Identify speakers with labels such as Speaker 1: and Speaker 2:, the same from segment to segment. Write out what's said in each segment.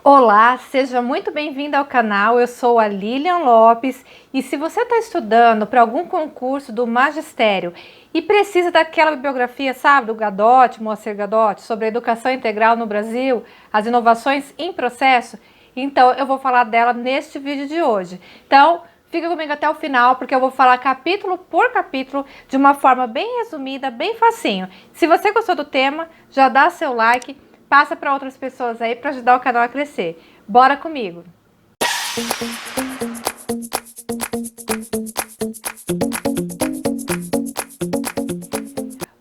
Speaker 1: Olá, seja muito bem-vindo ao canal. Eu sou a Lilian Lopes e se você está estudando para algum concurso do magistério e precisa daquela bibliografia, sabe, do Gadotti, Moacir Gadotti, sobre a educação integral no Brasil, as inovações em processo, então eu vou falar dela neste vídeo de hoje. Então, fica comigo até o final porque eu vou falar capítulo por capítulo de uma forma bem resumida, bem facinho. Se você gostou do tema, já dá seu like. Passa para outras pessoas aí para ajudar o canal a crescer. Bora comigo!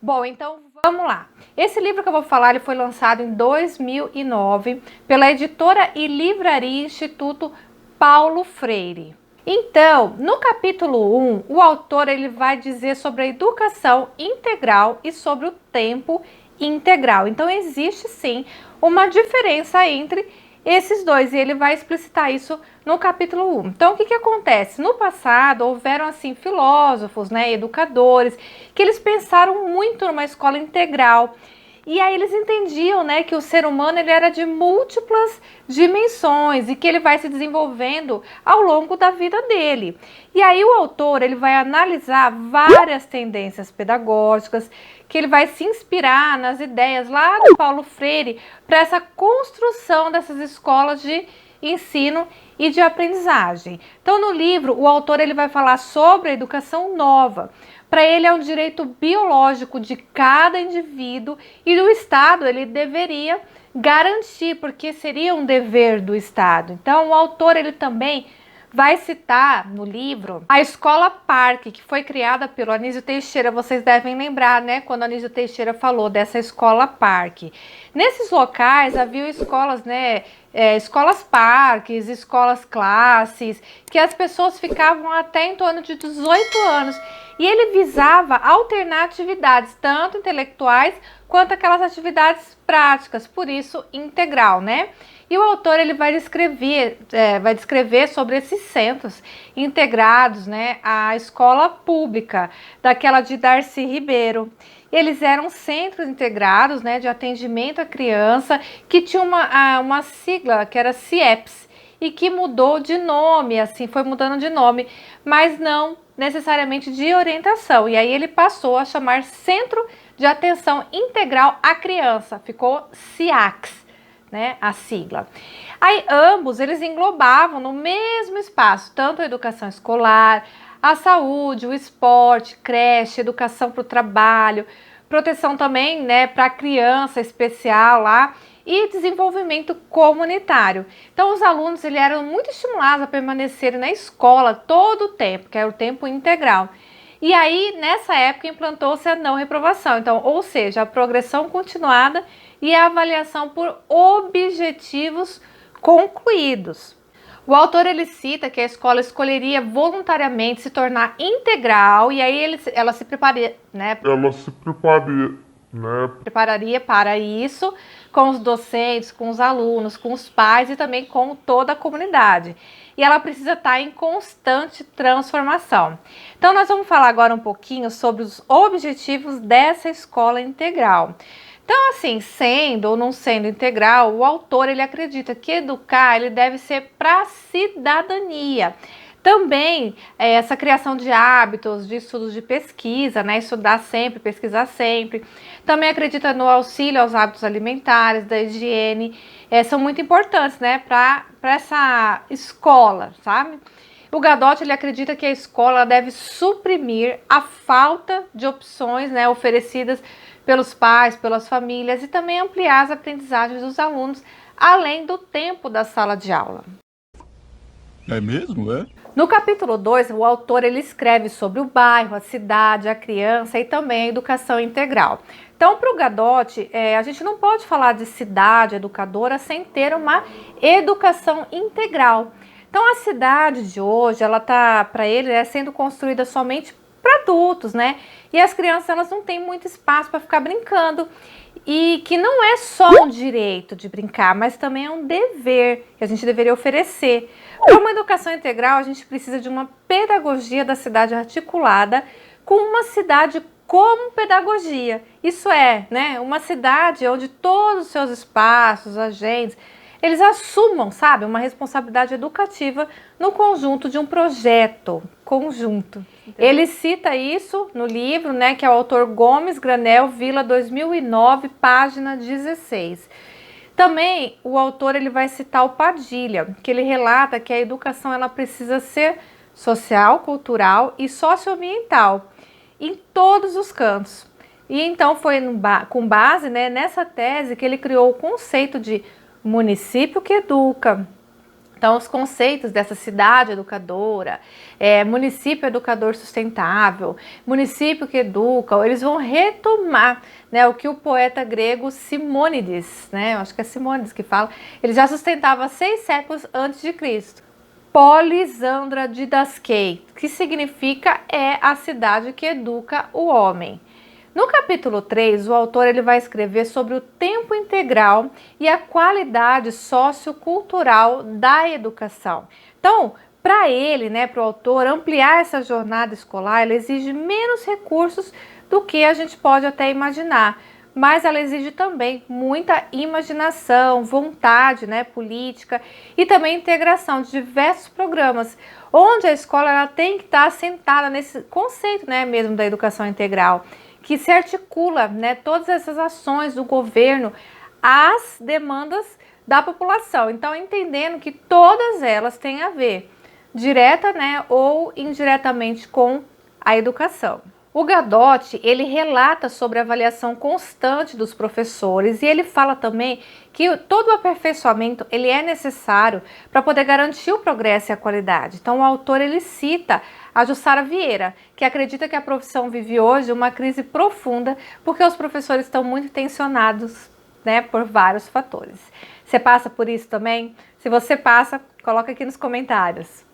Speaker 1: Bom, então vamos lá. Esse livro que eu vou falar ele foi lançado em 2009 pela editora e livraria Instituto Paulo Freire. Então, no capítulo 1, o autor ele vai dizer sobre a educação integral e sobre o tempo integral. Então existe sim uma diferença entre esses dois e ele vai explicitar isso no capítulo 1. Então o que acontece? No passado houveram assim filósofos, educadores, que eles pensaram muito numa escola integral. E aí eles entendiam, que o ser humano ele era de múltiplas dimensões e que ele vai se desenvolvendo ao longo da vida dele. E aí o autor ele vai analisar várias tendências pedagógicas, que ele vai se inspirar nas ideias lá do Paulo Freire para essa construção dessas escolas de ensino e de aprendizagem. Então no livro o autor ele vai falar sobre a educação nova. Para ele é um direito biológico de cada indivíduo e o Estado ele deveria garantir, porque seria um dever do Estado. Então o autor ele também vai citar no livro a Escola Parque, que foi criada pelo Anísio Teixeira. Vocês devem lembrar, quando Anísio Teixeira falou dessa Escola Parque. Nesses locais havia escolas, escolas parques, escolas classes, que as pessoas ficavam até em torno de 18 anos. E ele visava alternar atividades, tanto intelectuais quanto aquelas atividades práticas, por isso integral, E o autor ele vai descrever sobre esses centros integrados, à escola pública, daquela de Darcy Ribeiro. Eles eram centros integrados, de atendimento à criança, que tinha uma sigla que era CIEPS e que mudou de nome, assim, foi mudando de nome, mas não necessariamente de orientação. E aí ele passou a chamar Centro de Atenção Integral à Criança, ficou CIACS. A sigla. Aí ambos eles englobavam no mesmo espaço, tanto a educação escolar, a saúde, o esporte, creche, educação para o trabalho, proteção também, para a criança especial lá e desenvolvimento comunitário. Então os alunos eles eram muito estimulados a permanecerem na escola todo o tempo, que era o tempo integral. E aí, nessa época, implantou-se a não reprovação, então, ou seja, a progressão continuada e a avaliação por objetivos concluídos. O autor ele cita que a escola escolheria voluntariamente se tornar integral e aí ela se prepararia, prepararia para isso com os docentes, com os alunos, com os pais e também com toda a comunidade. E ela precisa estar em constante transformação. Então nós vamos falar agora um pouquinho sobre os objetivos dessa escola integral. Então assim, sendo ou não sendo integral, o autor ele acredita que educar ele deve ser para a cidadania. Também essa criação de hábitos, de estudos de pesquisa, estudar sempre, pesquisar sempre. Também acredita no auxílio aos hábitos alimentares, da higiene, são muito importantes, para essa escola, sabe? O Gadotti ele acredita que a escola deve suprimir a falta de opções, oferecidas pelos pais, pelas famílias e também ampliar as aprendizagens dos alunos, além do tempo da sala de aula.
Speaker 2: É mesmo, é?
Speaker 1: No capítulo 2, o autor ele escreve sobre o bairro, a cidade, a criança e também a educação integral. Então, para o Gadotti, a gente não pode falar de cidade educadora sem ter uma educação integral. Então, a cidade de hoje, ela está, para ele, sendo construída somente para adultos, E as crianças, elas não têm muito espaço para ficar brincando. E que não é só um direito de brincar, mas também é um dever que a gente deveria oferecer. Para uma educação integral, a gente precisa de uma pedagogia da cidade articulada com uma cidade como pedagogia. Isso é, uma cidade onde todos os seus espaços, agentes, eles assumam, sabe, uma responsabilidade educativa no conjunto de um projeto conjunto. Ele cita isso no livro, né, que é o autor Gomes Granel Vila 2009, página 16. Também o autor ele vai citar o Padilha, que ele relata que a educação ela precisa ser social, cultural e socioambiental em todos os cantos. E então foi com base, né, nessa tese que ele criou o conceito de município que educa. Então, os conceitos dessa cidade educadora, município educador sustentável, município que educa, eles vão retomar, né, o que o poeta grego Simônides, né, eu acho que é Simônides que fala, ele já sustentava 6 séculos antes de Cristo. Polisandra Didaskei, que significa a cidade que educa o homem. No capítulo 3, o autor ele vai escrever sobre o tempo integral e a qualidade sociocultural da educação. Então, para ele, né, para o autor, ampliar essa jornada escolar, ela exige menos recursos do que a gente pode até imaginar, mas ela exige também muita imaginação, vontade, né, política e também integração de diversos programas, onde a escola ela tem que estar assentada nesse conceito, né, mesmo da educação integral, que se articula, né, todas essas ações do governo às demandas da população. Então, entendendo que todas elas têm a ver direta, né, ou indiretamente com a educação. O Gadotti, ele relata sobre a avaliação constante dos professores e ele fala também que todo o aperfeiçoamento ele é necessário para poder garantir o progresso e a qualidade. Então o autor ele cita a Jussara Vieira, que acredita que a profissão vive hoje uma crise profunda porque os professores estão muito tensionados, né, por vários fatores. Você passa por isso também? Se você passa, coloca aqui nos comentários.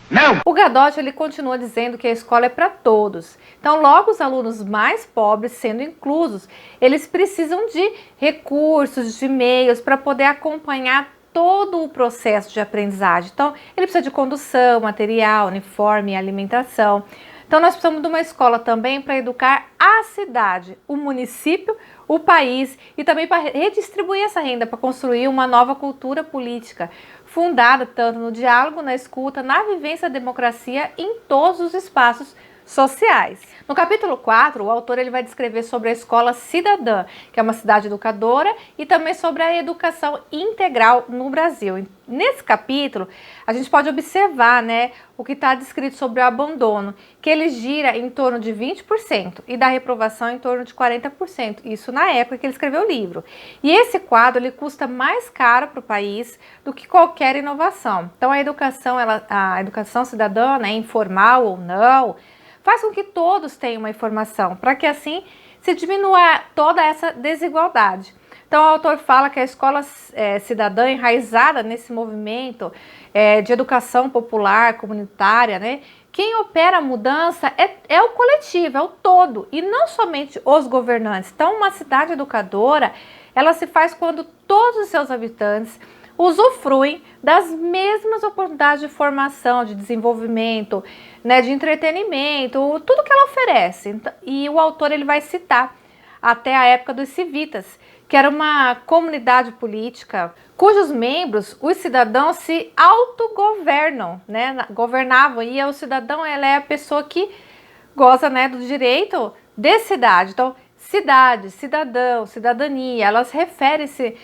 Speaker 1: Não. O Gadotti ele continua dizendo que a escola é para todos. Então, logo os alunos mais pobres sendo inclusos, eles precisam de recursos, de meios para poder acompanhar todo o processo de aprendizagem. Então, ele precisa de condução, material, uniforme, alimentação. Então, nós precisamos de uma escola também para educar a cidade, o município, o país e também para redistribuir essa renda, para construir uma nova cultura política, fundada tanto no diálogo, na escuta, na vivência da democracia em todos os espaços sociais. No capítulo 4, o autor ele vai descrever sobre a escola cidadã, que é uma cidade educadora, e também sobre a educação integral no Brasil. Nesse capítulo, a gente pode observar, né, o que está descrito sobre o abandono, que ele gira em torno de 20% e da reprovação em torno de 40%. Isso na época que ele escreveu o livro. E esse quadro ele custa mais caro para o país do que qualquer inovação. Então a educação cidadã, né, informal ou não, faz com que todos tenham uma informação, para que assim se diminua toda essa desigualdade. Então o autor fala que a escola cidadã enraizada nesse movimento de educação popular, comunitária, né? Quem opera a mudança é o coletivo, é o todo, e não somente os governantes. Então uma cidade educadora, ela se faz quando todos os seus habitantes usufruem das mesmas oportunidades de formação, de desenvolvimento, né, de entretenimento, tudo que ela oferece. E o autor ele vai citar até a época dos civitas, que era uma comunidade política cujos membros, os cidadãos, se autogovernam, né, governavam, e o cidadão ela é a pessoa que goza, né, do direito de cidade. Então, cidade, cidadão, cidadania, elas referem-se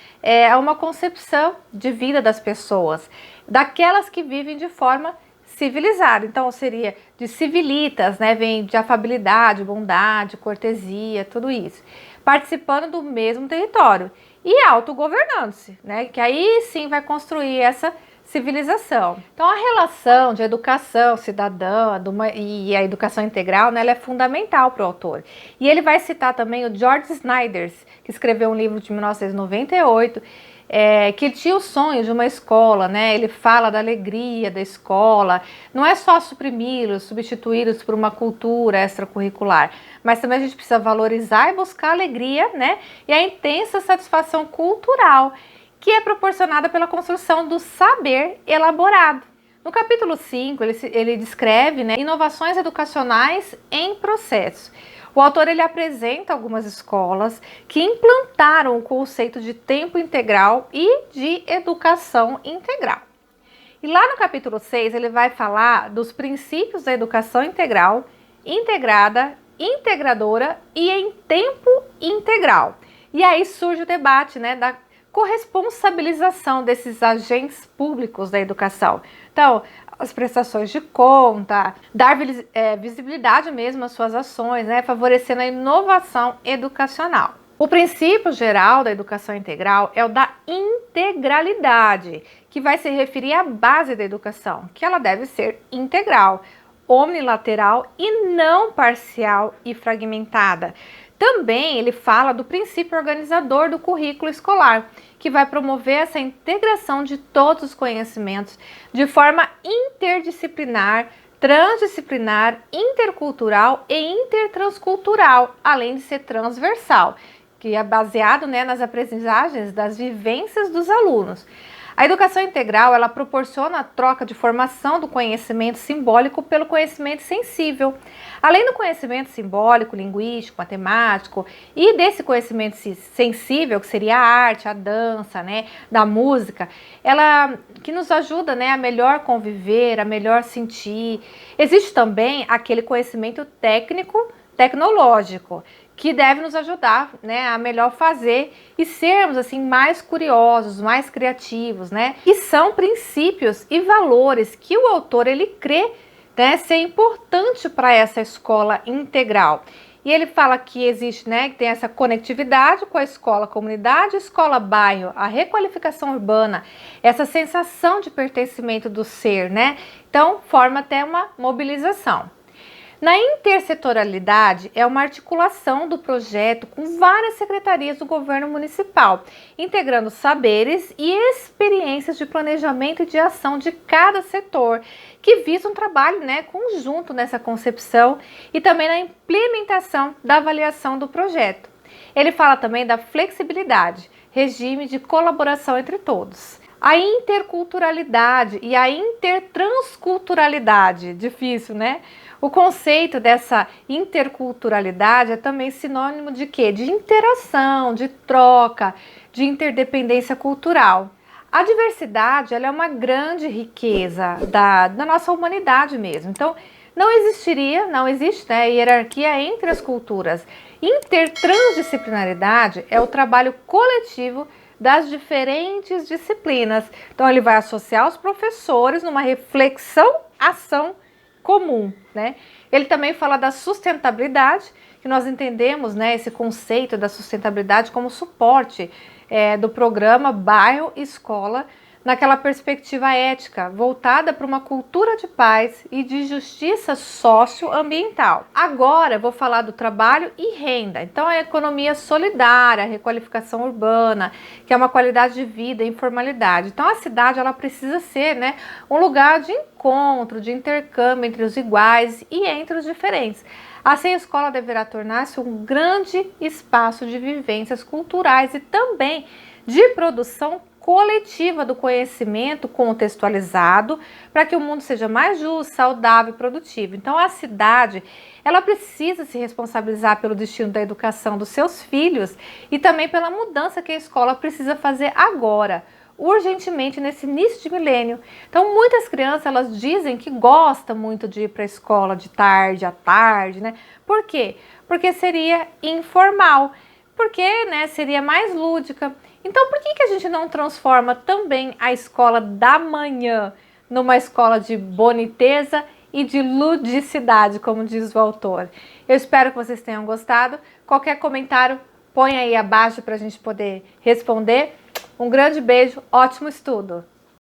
Speaker 1: a uma concepção de vida das pessoas, daquelas que vivem de forma civilizada. Então seria de civilitas, né? Vem de afabilidade, bondade, cortesia, tudo isso. Participando do mesmo território e autogovernando-se, né? Que aí sim vai construir essa civilização. Então a relação de educação cidadã e a educação integral, né, ela é fundamental para o autor. E ele vai citar também o George Snyder, que escreveu um livro de 1998, que ele tinha o sonho de uma escola, né? Ele fala da alegria da escola, não é só suprimi-los, substituí-los por uma cultura extracurricular, mas também a gente precisa valorizar e buscar a alegria, né? E a intensa satisfação cultural, que é proporcionada pela construção do saber elaborado. No capítulo 5, ele descreve, né, inovações educacionais em processo. O autor ele apresenta algumas escolas que implantaram o conceito de tempo integral e de educação integral. E lá no capítulo 6 ele vai falar dos princípios da educação integral, integrada, integradora e em tempo integral. E aí surge o debate, né, da corresponsabilização desses agentes públicos da educação. Então, as prestações de conta, dar visibilidade mesmo às suas ações, né, favorecendo a inovação educacional. O princípio geral da educação integral é o da integralidade, que vai se referir à base da educação, que ela deve ser integral, omnilateral e não parcial e fragmentada. Também ele fala do princípio organizador do currículo escolar, que vai promover essa integração de todos os conhecimentos de forma interdisciplinar, transdisciplinar, intercultural e intertranscultural, além de ser transversal, que é baseado, né, nas aprendizagens das vivências dos alunos. A educação integral, ela proporciona a troca de formação do conhecimento simbólico pelo conhecimento sensível. Além do conhecimento simbólico, linguístico, matemático e desse conhecimento sensível, que seria a arte, a dança, né, da música, ela que nos ajuda, né, a melhor conviver, a melhor sentir. Existe também aquele conhecimento técnico, tecnológico, que deve nos ajudar, né, a melhor fazer e sermos assim mais curiosos, mais criativos, né? E são princípios e valores que o autor ele crê, né, ser importante para essa escola integral. E ele fala que existe, né, que tem essa conectividade com a escola comunidade, escola bairro, a requalificação urbana, essa sensação de pertencimento do ser, né? Então forma até uma mobilização. Na intersetorialidade é uma articulação do projeto com várias secretarias do governo municipal, integrando saberes e experiências de planejamento e de ação de cada setor, que visa um trabalho, né, conjunto nessa concepção e também na implementação da avaliação do projeto. Ele fala também da flexibilidade, regime de colaboração entre todos. A interculturalidade e a intertransculturalidade, difícil, né? O conceito dessa interculturalidade é também sinônimo de quê? De interação, de troca, de interdependência cultural. A diversidade, ela é uma grande riqueza da nossa humanidade mesmo. Então, não existe, né, hierarquia entre as culturas. Intertransdisciplinaridade é o trabalho coletivo das diferentes disciplinas. Então, ele vai associar os professores numa reflexão, ação comum, né? Ele também fala da sustentabilidade, que nós entendemos, né, esse conceito da sustentabilidade como suporte do programa Bairro Escola, naquela perspectiva ética, voltada para uma cultura de paz e de justiça socioambiental. Agora eu vou falar do trabalho e renda. Então a economia solidária, a requalificação urbana, que é uma qualidade de vida e informalidade. Então a cidade ela precisa ser, né, um lugar de encontro, de intercâmbio entre os iguais e entre os diferentes. Assim, a escola deverá tornar-se um grande espaço de vivências culturais e também de produção coletiva do conhecimento contextualizado para que o mundo seja mais justo, saudável e produtivo. Então a cidade, ela precisa se responsabilizar pelo destino da educação dos seus filhos e também pela mudança que a escola precisa fazer agora, urgentemente nesse início de milênio. Então muitas crianças elas dizem que gostam muito de ir para a escola de tarde à tarde, né? Por quê? Porque seria informal, porque, né, seria mais lúdica. Então, por que a gente não transforma também a escola da manhã numa escola de boniteza e de ludicidade, como diz o autor? Eu espero que vocês tenham gostado. Qualquer comentário, põe aí abaixo para a gente poder responder. Um grande beijo, ótimo estudo!